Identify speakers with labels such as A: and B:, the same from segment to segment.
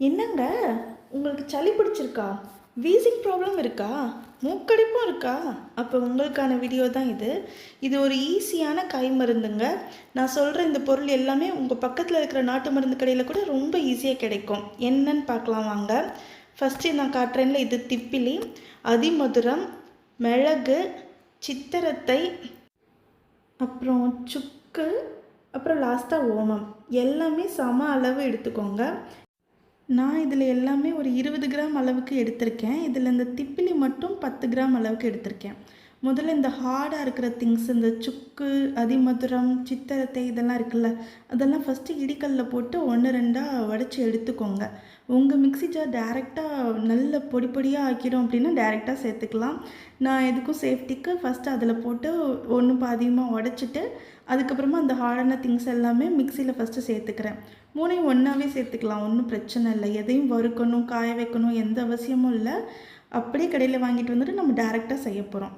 A: என்னங்க, உங்களுக்கு சளி பிடிச்சிருக்கா? வீசிங் ப்ராப்ளம் இருக்கா? மூக்கடைப்பும் இருக்கா? அப்போ உங்களுக்கான வீடியோ தான் இது. இது ஒரு ஈஸியான கை மருந்துங்க. நான் சொல்கிற இந்த பொருள் எல்லாமே உங்கள் பக்கத்தில் இருக்கிற நாட்டு மருந்து கடையில் கூட ரொம்ப ஈஸியாக கிடைக்கும். என்னன்னு பார்க்கலாம் வாங்க. ஃபஸ்ட்டு நான் காட்டுறேன்ல, இது திப்பிலி, அதிமதுரம், மிளகு, சித்திரத்தை, அப்புறம் சுக்கு, அப்புறம் லாஸ்ட்டாக ஓமம். எல்லாமே சம அளவு எடுத்துக்கோங்க. நான் இதில் எல்லாமே ஒரு 20 கிராம் அளவுக்கு எடுத்திருக்கேன். இதில் இந்த திப்பிலி மட்டும் 10 கிராம் அளவுக்கு எடுத்திருக்கேன். முதல்ல இந்த ஹார்டாக இருக்கிற திங்ஸ், இந்த சுக்கு, அதிமதுரம், சித்திரத்தை இதெல்லாம் இருக்குல்ல, அதெல்லாம் ஃபஸ்ட்டு இடிக்கல்லில் போட்டு 1 2ஆக வடித்து எடுத்துக்கோங்க. உங்கள் மிக்ஸி ஜார் டேரெக்டாக நல்ல பொடி பொடியாக ஆக்கிடும் அப்படின்னா டேரெக்டாக சேர்த்துக்கலாம். நான் எதுக்கும் சேஃப்டிக்கு ஃபஸ்ட்டு அதில் போட்டு ஒன்று பாதியமாக உடச்சிட்டு அதுக்கப்புறமா அந்த ஹார்டான திங்ஸ் எல்லாமே மிக்சியில் ஃபஸ்ட்டு சேர்த்துக்கிறேன். மூணையும் ஒன்றாவே சேர்த்துக்கலாம், ஒன்றும் பிரச்சனை இல்லை. எதையும் வறுக்கணும், காய வைக்கணும் எந்த அவசியமும் இல்லை. அப்படியே கடையில் வாங்கிட்டு வந்துட்டு நம்ம டேரெக்டாக செய்ய போகிறோம்.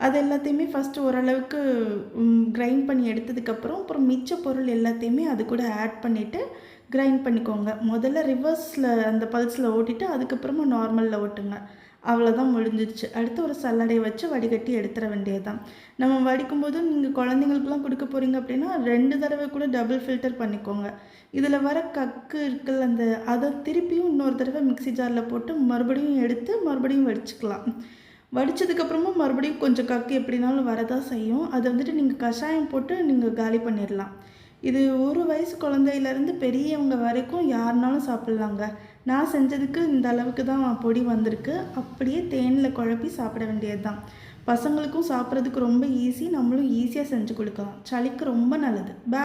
A: அது எல்லாத்தையுமே ஃபஸ்ட்டு ஓரளவுக்கு கிரைண்ட் பண்ணி எடுத்ததுக்கப்புறம் அப்புறம் மிச்ச பொருள் எல்லாத்தையுமே அது கூட ஆட் பண்ணிவிட்டு கிரைண்ட் பண்ணிக்கோங்க. முதல்ல ரிவர்ஸில் அந்த பல்ஸில் ஓட்டிட்டு அதுக்கப்புறமா நார்மலில் ஓட்டுங்க. அவ்வளோதான், முடிஞ்சிடுச்சு. அடுத்து ஒரு சல்லடையை வச்சு வடிகட்டி எடுத்துட வேண்டியது தான். நம்ம வடிக்கும்போது நீங்கள் குழந்தைங்களுக்குலாம் கொடுக்க போகிறீங்க அப்படின்னா 2 தடவை கூட டபுள் ஃபில்டர் பண்ணிக்கோங்க. இதில் வர கக்கு இருக்குல்ல, அதை திருப்பியும் இன்னொரு தடவை மிக்ஸி ஜாரில் போட்டு மறுபடியும் எடுத்து மறுபடியும் வடிச்சுக்கலாம். வடித்ததுக்கப்புறமா மறுபடியும் கொஞ்சம் கக்கு எப்படினாலும் வரதான் செய்யும். அதை வந்துட்டு நீங்கள் கஷாயம் போட்டு நீங்கள் காலி பண்ணிடலாம். இது 1 வயசு குழந்தையிலேருந்து பெரியவங்க வரைக்கும் யாருனாலும் சாப்பிட்லாங்க. நான் செஞ்சதுக்கு இந்த அளவுக்கு தான் பொடி வந்திருக்கு. அப்படியே தேனில் குழப்பி சாப்பிட வேண்டியது தான். பசங்களுக்கும் சாப்பிட்றதுக்கு ரொம்ப ஈஸி, நம்மளும் ஈஸியாக செஞ்சு கொடுக்கலாம். சளிக்கு ரொம்ப நல்லது.